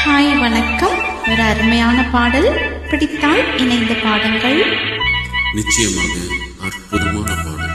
Hi வணக்கம். ஒரு அருமையான பாடல் பிடித்தால் இணைந்து பாடுங்கள். நிச்சயமாக அற்புதமான பாடல்.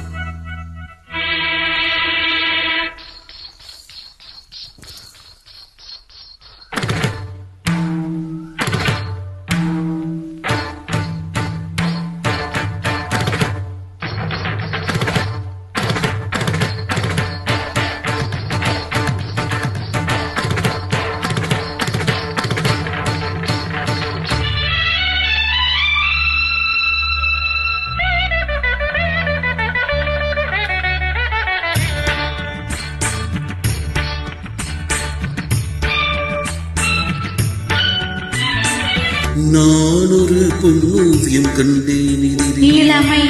நான் ஒரு பொன்னோவியம் கண்டேன். இளமை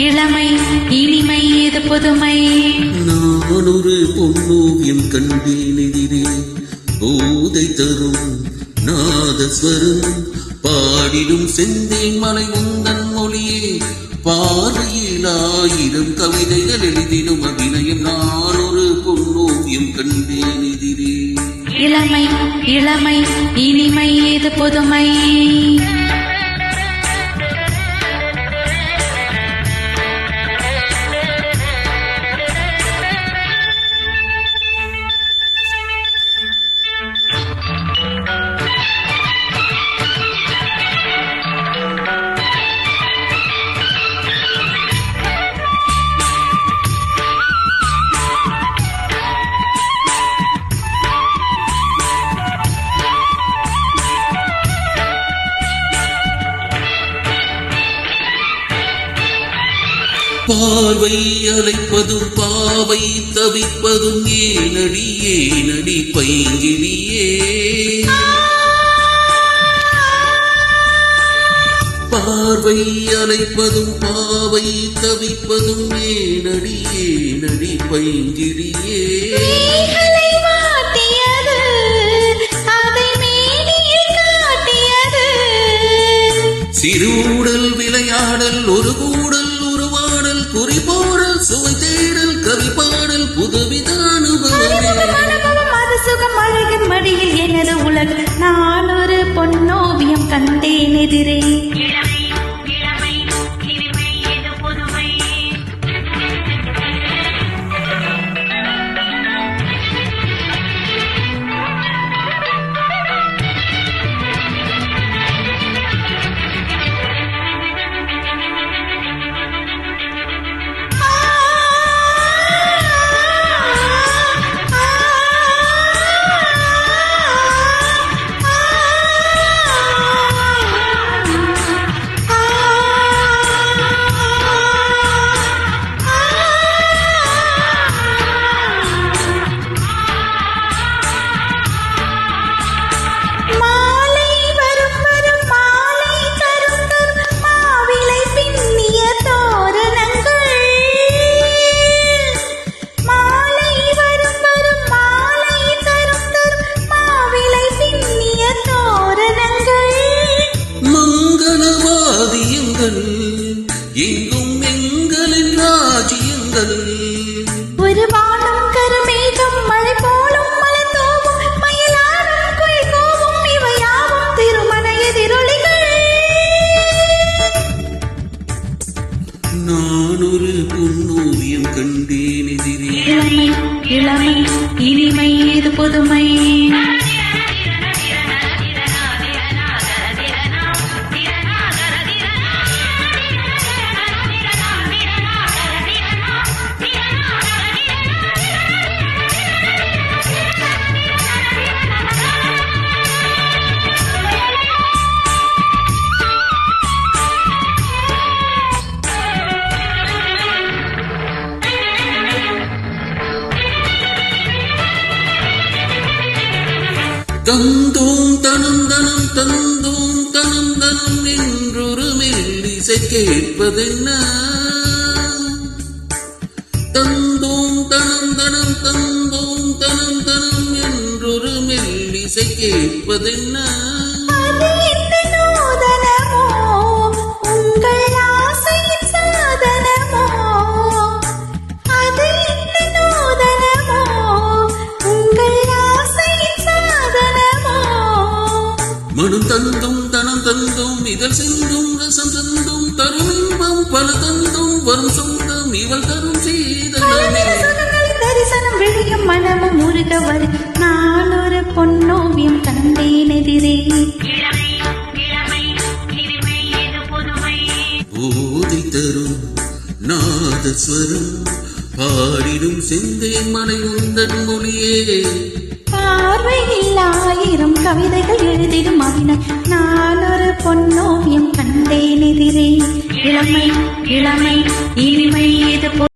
இளமை இனிமை இது புதுமை. நான் ஒரு பொன்னோவியம் கண்டேன். எதிரே போதை தரும் நாதஸ்வரம் பாடிடும் செந்தேன் மலை உந்தன் மொழியே. பார்வையில் 1000 கவிதைகள் எழுதிடும் அபிநயம். நான் ஒரு பொன்னோவியம் கண்டேன். எதிரே இளமை இளமை இனிமை இது புதுமை. பார்வை அழைப்பதும் பாவை தவிப்பதும் ஏனடி ஏனடி பைங்கிலியே. பார்வை அழைப்பதும் பாவை தவிப்பதும் ஏனடி ஏனடி பைங்கிலியே. சிறுடல் விளையாடல் ஒரு கூடல் உருவாடல் குறிப்போடல் சுவை தேடல் கவிப்பாடல் புதுவித அனுபவம். சுகம் அழகின் மடியில் எனது உலகு. நான் ஒரு பொன்னோவியம் கண்டேன். எதிரே எங்கும் எங்களின் ராஜ்யங்கள். ஒரு வானம் கருமேகம் மழை போலும் மலை தோவும் மயிலாடும் குயில் கோவும் இவையாவும் திருமண எதிரொலிகள். நான் ஒரு பொன்னோவியம் கண்டேன். எதிரே இளமை இளமை இனிமை இது புதுமை. தந்தோம் தனம் தனம் தந்தோம் தனம் தனம் என்றொரு மெல்லிசை கேட்பதென்ன. தந்தோம் தனம் தனம் தந்தோம் தனம் தனம் என்றொரு மெல்லிசை கேட்பதென்ன. சுகம் தந்தும் தனம் தந்தும் இதழ் சிந்தும் ரசம் தந்தும் தரும் இன்பம் பல தந்தும் வரும் சொந்தம் இவள் தரும் சீதனமே. தரிசனம் விழியும் மனமும் முருக வரு நான் ஒரு பொன்னோவியம் கண்டேன் எதிரே. போதை தரும் நாதஸ்வரம் பாடிடும் செந்தேன் மனை உந்தன் மொழியே. பார்வையில் 1000 கவிதைகள் எழுதிடும் அவினாய் நான் ஒரு பொன்னோவியம் கண்டேன் எதிரே. இளமை இளமை இனிமை இது